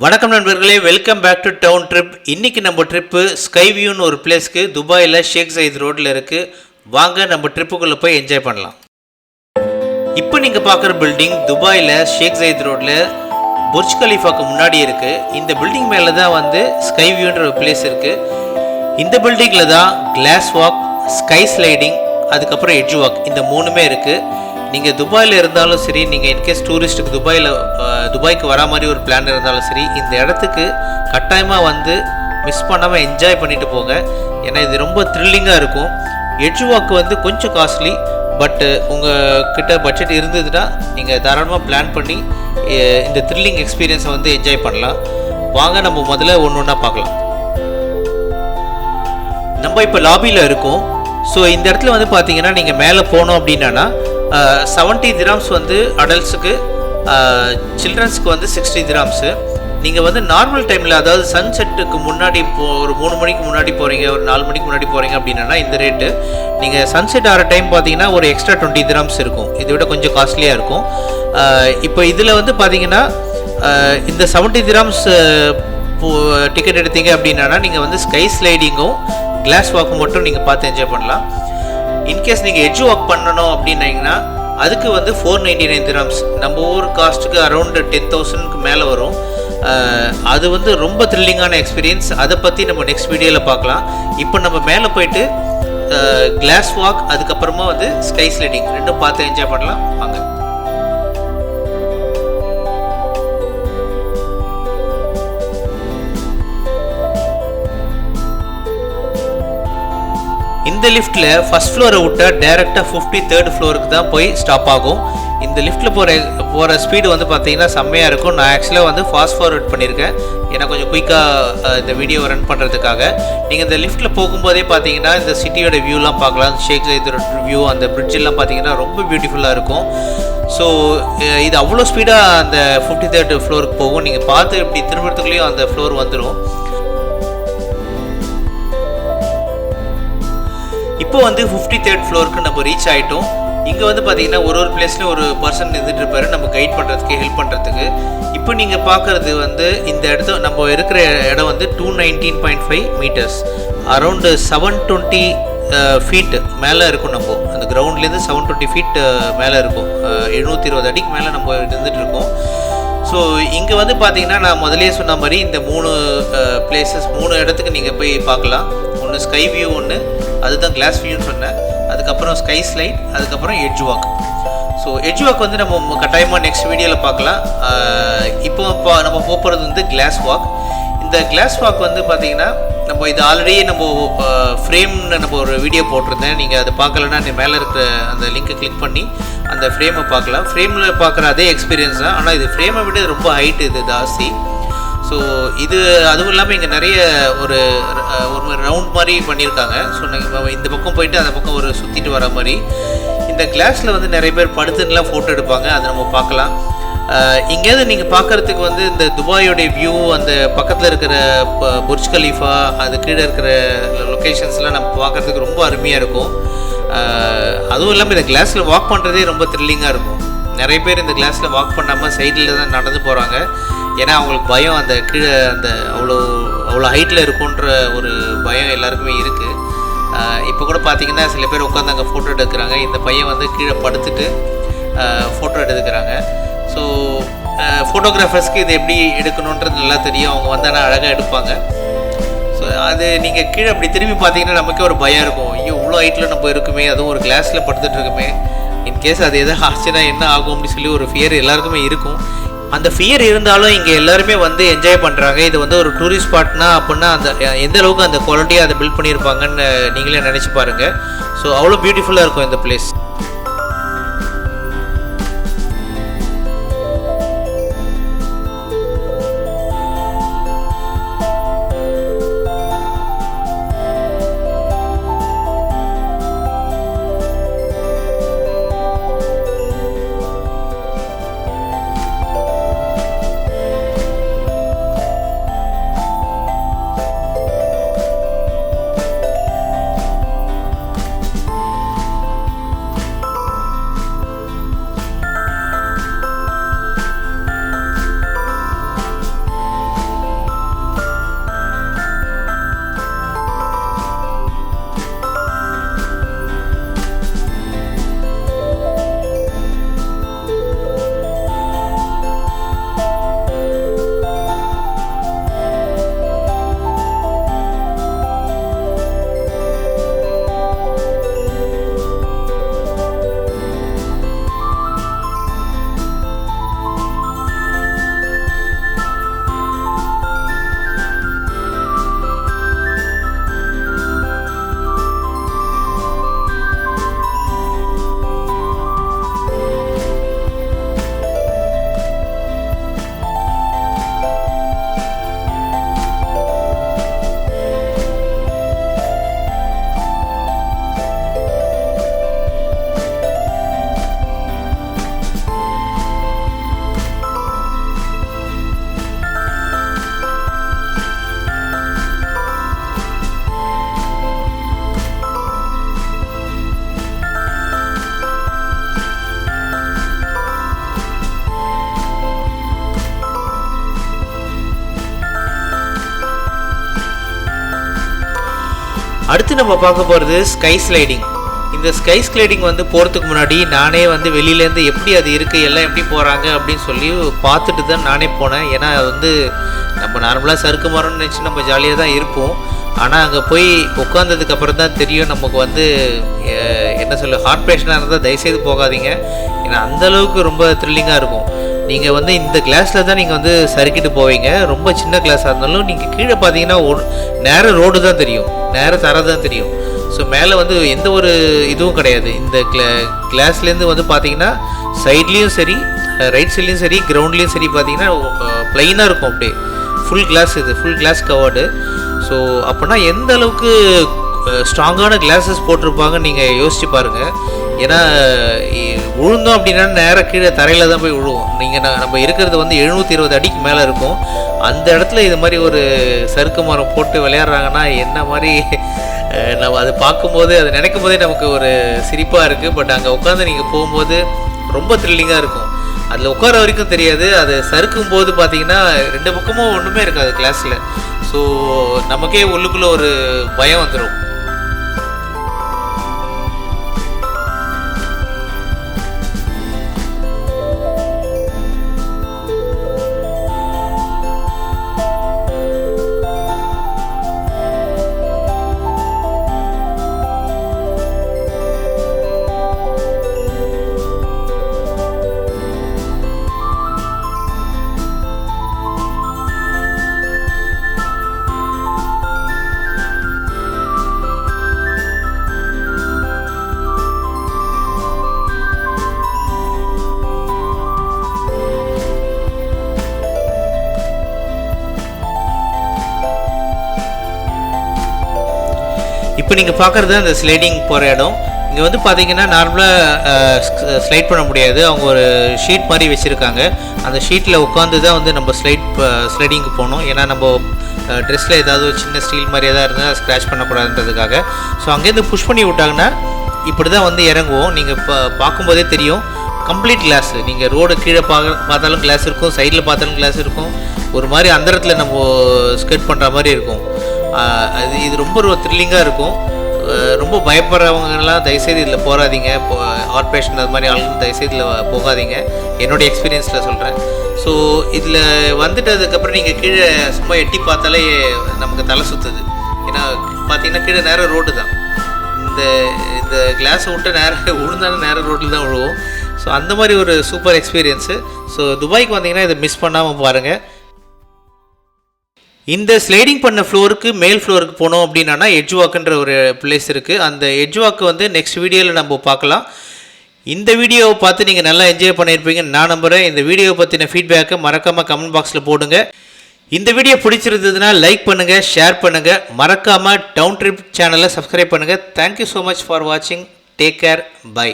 வணக்கம் நண்பர்களே, welcome back to town trip. இன்றைக்கி நம்ம ட்ரிப்பு ஸ்கைவியூன்னு ஒரு பிளேஸ்க்கு துபாயில் ஷேக் சயீத் ரோட்டில் இருக்குது. வாங்க நம்ம ட்ரிப்புக்குள்ளே போய் என்ஜாய் பண்ணலாம். இப்போ நீங்கள் பார்க்குற பில்டிங் துபாயில் ஷேக் சயீத் ரோட்டில் புர்ஜ் கலீஃபாவுக்கு முன்னாடி இருக்குது. இந்த பில்டிங் மேலே தான் வந்து ஸ்கைவியூன்ற ஒரு பிளேஸ் இருக்குது. இந்த பில்டிங்கில் தான் கிளாஸ் வாக், ஸ்கை ஸ்லைடிங், அதுக்கப்புறம் எட்ஜ் வாக், இந்த மூணுமே இருக்குது. நீங்கள் துபாயில் இருந்தாலும் சரி, நீங்கள் இன்கேஸ் டூரிஸ்ட்டுக்கு துபாய்க்கு வரா மாதிரி ஒரு பிளான் இருந்தாலும் சரி, இந்த இடத்துக்கு கட்டாயமாக வந்து மிஸ் பண்ணாமல் என்ஜாய் பண்ணிட்டு போங்க. ஏன்னா இது ரொம்ப த்ரில்லிங்காக இருக்கும். எட்ஜ் வாக்கு வந்து கொஞ்சம் காஸ்ட்லி, பட்டு உங்கள் கிட்ட பட்ஜெட் இருந்ததுன்னா நீங்கள் தாராளமாக பிளான் பண்ணி இந்த த்ரில்லிங் எக்ஸ்பீரியன்ஸை வந்து என்ஜாய் பண்ணலாம். வாங்க நம்ம முதல்ல ஒன்று ஒன்றா பார்க்கலாம். நம்ம இப்போ லாபியில் இருக்கோம். ஸோ இந்த இடத்துல வந்து பார்த்தீங்கன்னா நீங்கள் மேலே போனோம் அப்படின்னா 70 திராம்ஸ் வந்து அடல்ட்ஸுக்கு, சில்ட்ரன்ஸுக்கு வந்து 60 திராம்ஸு. நீங்கள் வந்து நார்மல் டைமில், அதாவது சன்செட்டுக்கு முன்னாடி ஒரு 3 மணிக்கு முன்னாடி போகிறீங்க, ஒரு 4 மணிக்கு முன்னாடி போகிறீங்க அப்படின்னா இந்த ரேட்டு. நீங்கள் சன்செட் ஆகிற டைம் பார்த்தீங்கன்னா ஒரு எக்ஸ்ட்ரா 20 திராம்ஸ் இருக்கும். இதை விட கொஞ்சம் காஸ்ட்லியாக இருக்கும். இப்போ இதில் வந்து பார்த்தீங்கன்னா இந்த 70 திராம்ஸ் டிக்கெட் எடுத்தீங்க அப்படின்னா நீங்கள் வந்து ஸ்கை ஸ்லைடிங்கும் கிளாஸ் வாக்கும் மட்டும் நீங்கள் பார்த்து என்ஜாய் பண்ணலாம். இன்கேஸ் நீங்கள் எட்ஜ் வாக் பண்ணணும் அப்படின்னீங்கன்னா அதுக்கு வந்து 499 திராம்ஸ், நம்ம ஊர் காஸ்ட்டுக்கு அரௌண்ட் 10,000க்கு மேலே வரும். அது வந்து ரொம்ப த்ரில்லிங்கான எக்ஸ்பீரியன்ஸ். அதை பற்றி நம்ம நெக்ஸ்ட் வீடியோவில் பார்க்கலாம். இப்போ நம்ம மேலே போயிட்டு கிளாஸ் வாக், அதுக்கப்புறமா வந்து ஸ்கை ஸ்லைடிங் ரெண்டும் பார்த்து என்ஜாய் பண்ணலாம். வாங்க. இந்த லிஃப்ட்டில் ஃபஸ்ட் ஃப்ளோரை விட்டால் டேரெக்டாக 53rd ஃப்ளோருக்கு தான் போய் ஸ்டாப் ஆகும். இந்த லிஃப்ட்டில் போகிற ஸ்பீடு வந்து பார்த்தீங்கன்னா செம்மையாக இருக்கும். நான் ஆக்சுவலாக வந்து ஃபாஸ்ட் ஃபார்வர்ட் பண்ணியிருக்கேன், ஏன்னா கொஞ்சம் குயிக்காக இந்த வீடியோவை ரன் பண்ணுறதுக்காக. நீங்கள் இந்த லிஃப்ட்டில் போகும்போதே பார்த்தீங்கன்னா இந்த சிட்டியோட வியூலாம் பார்க்கலாம். ஷேக் சயீத் வியூ, அந்த பிரிட்ஜெல்லாம் பார்த்தீங்கன்னா ரொம்ப பியூட்டிஃபுல்லாக இருக்கும். ஸோ இது அவ்வளோ ஸ்பீடாக அந்த 53rd ஃப்ளோருக்கு போகும். நீங்கள் பார்த்து இப்படி திரும்புறதுக்குள்ளேயும் அந்த ஃப்ளோர் வந்துடும். இப்போ வந்து 53rd ஃப்ளோருக்கு நம்ம ரீச் ஆகிட்டோம். இங்கே வந்து பார்த்தீங்கன்னா ஒரு பிளேஸ்லையும் ஒரு பர்சன் இருந்துட்டு இருப்பாரு, நம்ம கைட் பண்ணுறதுக்கு, ஹெல்ப் பண்ணுறதுக்கு. இப்போ நீங்கள் பார்க்குறது வந்து இந்த இடத்த, நம்ம இருக்கிற இடம் வந்து 219.5 மீட்டர்ஸ், அரௌண்டு 720 ஃபீட் மேலே இருக்கும். நம்ம அந்த கிரவுண்ட்லேருந்து 720 ஃபீட் மேலே இருக்கும். 720 அடிக்கு மேலே நம்ம இருந்துகிட்டு இருக்கோம். ஸோ இங்கே வந்து பார்த்தீங்கன்னா நான் முதலே சொன்ன மாதிரி இந்த 3 பிளேசஸ், 3 இடத்துக்கு நீங்கள் போய் பார்க்கலாம். ஒன்று ஸ்கை வியூ, ஒன்று அதுதான் கிளாஸ் வியூன்னு சொன்னேன், அதுக்கப்புறம் ஸ்கை ஸ்லைட், அதுக்கப்புறம் edge walk. So edge walk வந்து நம்ம கட்டாயமாக நெக்ஸ்ட் வீடியோவில் பார்க்கலாம். இப்போ நம்ம போகிறது வந்து கிளாஸ் வாக். இந்த கிளாஸ் வாக் வந்து பார்த்திங்கன்னா நம்ம இது ஆல்ரெடி நம்ம ஃப்ரேம்னு நம்ம ஒரு வீடியோ போட்டிருந்தேன். நீங்கள் அதை பார்க்கலன்னா மேலே இருக்கிற அந்த லிங்கை கிளிக் பண்ணி அந்த ஃப்ரேமை பார்க்கலாம். ஃப்ரேமில் பார்க்குற அதே எக்ஸ்பீரியன்ஸ் தான், ஆனால் இது ஃப்ரேமை விட ரொம்ப ஹைட்டு, இது ஜாஸ்தி. ஸோ இது அதுவும் இல்லாமல் இங்கே நிறைய ஒரு ரவுண்ட் மாதிரி பண்ணியிருக்காங்க. ஸோ நீங்கள் இந்த பக்கம் போயிட்டு அந்த பக்கம் ஒரு சுற்றிட்டு வர மாதிரி. இந்த கிளாஸில் வந்து நிறைய பேர் படுத்துன்னெலாம் ஃபோட்டோ எடுப்பாங்க, அதை நம்ம பார்க்கலாம். இங்கேருந்து நீங்கள் பார்க்குறதுக்கு வந்து இந்த துபாயோடைய வியூ, அந்த பக்கத்தில் இருக்கிற புர்ஜ் கலீஃபா, அது கீழே இருக்கிற லொக்கேஷன்ஸ்லாம் நம்ம பார்க்குறதுக்கு ரொம்ப அருமையாக இருக்கும். அதுவும் இல்லாமல் இந்த கிளாஸில் வாக் பண்ணுறதே ரொம்ப த்ரில்லிங்காக இருக்கும். நிறைய பேர் இந்த கிளாஸில் வாக் பண்ணாமல் சைடில் தான் நடந்து போகிறாங்க. ஏன்னா அவங்களுக்கு பயம், அந்த கீழே அந்த அவ்வளோ ஹைட்டில் இருக்குன்ற ஒரு பயம் எல்லாருக்குமே இருக்குது. இப்போ கூட பார்த்திங்கன்னா சில பேர் உட்காந்து அங்கே ஃபோட்டோ எடுக்கிறாங்க. இந்த பையன் வந்து கீழே படுத்துட்டு ஃபோட்டோ எடுக்கிறாங்க. ஸோ ஃபோட்டோகிராஃபர்ஸ்க்கு இது எப்படி எடுக்கணுன்றது நல்லா தெரியும். அவங்க வந்து ஆனால் அழகாக எடுப்பாங்க. ஸோ அது நீங்கள் கீழே அப்படி திரும்பி பார்த்தீங்கன்னா நமக்கே ஒரு பயம் இருக்கும். ஐயோ, இவ்வளோ ஹைட்டில் நம்ம இருக்குமே, அதுவும் ஒரு கிளாஸில் படுத்துட்டு இருக்குமே, இன்கேஸ் அது எதாவது ஆச்சுன்னா என்ன ஆகும் அப்படின்னு சொல்லி ஒரு ஃபியர் எல்லாருக்குமே இருக்கும். அந்த ஃபியர் இருந்தாலும் இங்கே எல்லாருமே வந்து என்ஜாய் பண்ணுறாங்க. இது வந்து ஒரு டூரிஸ்ட் ஸ்பாட்னா அப்படின்னா அந்த எந்த அளவுக்கு அந்த குவாலிட்டியாக அதை பில்ட் பண்ணியிருப்பாங்கன்னு நீங்களே நினச்சி பாருங்கள். ஸோ அவ்வளோ பியூட்டிஃபுல்லாக இருக்கும் இந்த பிளேஸ். அடுத்து நம்ம பார்க்க போகிறது ஸ்கை ஸ்லைடிங். இந்த ஸ்கை ஸ்லைடிங் வந்து போகிறதுக்கு முன்னாடி நானே வந்து வெளியிலேருந்து எப்படி அது இருக்குது, எல்லாம் எப்படி போகிறாங்க அப்படின்னு சொல்லி பார்த்துட்டு தான் நானே போனேன். ஏன்னா வந்து நம்ம நார்மலாக சறுக்கு மரம்னு நினச்சி நம்ம ஜாலியாக தான் இருப்போம். ஆனால் அங்கே போய் உட்காந்ததுக்கப்புறம் தான் தெரியும் நமக்கு வந்து என்ன சொல்ல, ஹார்ட் பேஷனாக இருந்தால் தயவுசெய்து போகாதீங்க. ஏன்னா அந்தளவுக்கு ரொம்ப த்ரில்லிங்காக இருக்கும். நீங்கள் வந்து இந்த கிளாஸில் தான் நீங்கள் வந்து சறுக்கிட்டு போவீங்க. ரொம்ப சின்ன கிளாஸாக இருந்தாலும் நீங்கள் கீழே பார்த்தீங்கன்னா நேர ரோடு தான் தெரியும், நேர தர தான் தெரியும். ஸோ மேலே வந்து எந்த ஒரு இதுவும் கிடையாது. இந்த கிளாஸ்லேருந்து வந்து பார்த்தீங்கன்னா சைட்லேயும் சரி, ரைட் சைட்லேயும் சரி, கிரவுண்ட்லேயும் சரி பார்த்தீங்கன்னா ப்ளைனாக இருக்கும். அப்படியே ஃபுல் கிளாஸ், இது ஃபுல் கிளாஸ் கவர்டு. ஸோ அப்போனா எந்த அளவுக்கு ஸ்ட்ராங்கான கிளாஸஸ் போட்டிருப்பாங்க நீங்கள் யோசிச்சு பாருங்கள். ஏன்னா விழுந்தோம் அப்படின்னா நேராக கீழே தரையில் தான் போய் விழுவோம். நீங்கள் நம்ம இருக்கிறது வந்து 720 அடிக்கு மேலே இருக்கும். அந்த இடத்துல இது மாதிரி ஒரு சறுக்கு மரம் போட்டு விளையாடுறாங்கன்னா என்ன மாதிரி நம்ம அதை பார்க்கும்போது, அதை நினைக்கும் போதே நமக்கு ஒரு சிரிப்பாக இருக்குது. பட் அங்கே உட்காந்து நீங்கள் போகும்போது ரொம்ப த்ரில்லிங்காக இருக்கும். அதில் உட்கார வரைக்கும் தெரியாது. அது சறுக்கும் போது பார்த்தீங்கன்னா 2 பக்கமும் ஒன்றுமே இருக்காது கிளாஸில். ஸோ நமக்கே உள்ளுக்குள்ளே ஒரு பயம் வந்துடும். இப்போ நீங்கள் பார்க்குறது அந்த ஸ்லைடிங் போகிற இடம். இங்கே வந்து பார்த்தீங்கன்னா நார்மலாக ஸ்லைட் பண்ண முடியாது. அவங்க ஒரு ஷீட் மாதிரி வச்சுருக்காங்க. அந்த ஷீட்டில் உட்காந்து தான் வந்து நம்ம ஸ்லைடிங்க்கு போகணும். ஏன்னா நம்ம ட்ரெஸ்ஸில் ஏதாவது ஒரு சின்ன ஸ்டீல் மாதிரி எதாவது இருந்தால் ஸ்க்ராச் பண்ணக்கூடாதுன்றதுக்காக. ஸோ அங்கேருந்து புஷ் பண்ணி விட்டாங்கன்னா இப்படி தான் வந்து இறங்குவோம். நீங்கள் பார்க்கும்போதே தெரியும், கம்ப்ளீட் கிளாஸ். நீங்கள் ரோடு கீழே பார்த்தாலும் கிளாஸ் இருக்கும், சைடில் பார்த்தாலும் கிளாஸ் இருக்கும். ஒரு மாதிரி அந்த இடத்துல நம்ம ஸ்கேட் பண்ணுற மாதிரி இருக்கும். இது ரொம்ப த்ரில்லிங்காக இருக்கும். ரொம்ப பயப்படுறவங்கலாம் தயவுசெய்து இதில் போகாதீங்க. ஹார்ட் பேஷண்ட் அது மாதிரி ஆளுங்க தயவுசெய்து இதில் போகாதீங்க, என்னோடய எக்ஸ்பீரியன்ஸில் சொல்கிறேன். ஸோ இதில் வந்துட்டதுக்கப்புறம் நீங்கள் கீழே சும்மா எட்டி பார்த்தாலே நமக்கு தலை சுற்றுது. ஏன்னா பார்த்தீங்கன்னா கீழே நேராக ரோடு தான். இந்த கிளாஸை விட்டு நேராக விழுந்தாலும் நேராக ரோட்டில் தான் விழுவோம். ஸோ அந்த மாதிரி ஒரு சூப்பர் எக்ஸ்பீரியன்ஸு. ஸோ துபாய்க்கு வந்தீங்கன்னா இதை மிஸ் பண்ணாமல் பாருங்கள். இந்த ஸ்லைடிங் பண்ண ஃப்ளோருக்கு மேல் ஃப்ளோருக்கு போனோம் அப்படின்னா எட்ஜ் வாக்குன்ற ஒரு பிளேஸ் இருக்குது. அந்த எட்ஜ் வாக்கு வந்து நெக்ஸ்ட் வீடியோவில் நம்ம பார்க்கலாம். இந்த வீடியோவை பார்த்து நீங்கள் நல்லா என்ஜாய் பண்ணியிருப்பீங்கன்னு நான் நம்புகிறேன். இந்த வீடியோவை பற்றின ஃபீட்பேக்கை மறக்காமல் கமெண்ட் பாக்ஸில் போடுங்க. இந்த வீடியோ பிடிச்சிருந்ததுன்னா லைக் பண்ணுங்கள், ஷேர் பண்ணுங்கள். மறக்காமல் டவுன் ட்ரிப் சேனலை சப்ஸ்கிரைப் பண்ணுங்கள். தேங்க்யூ ஸோ மச் ஃபார் வாட்சிங். Take care. பை.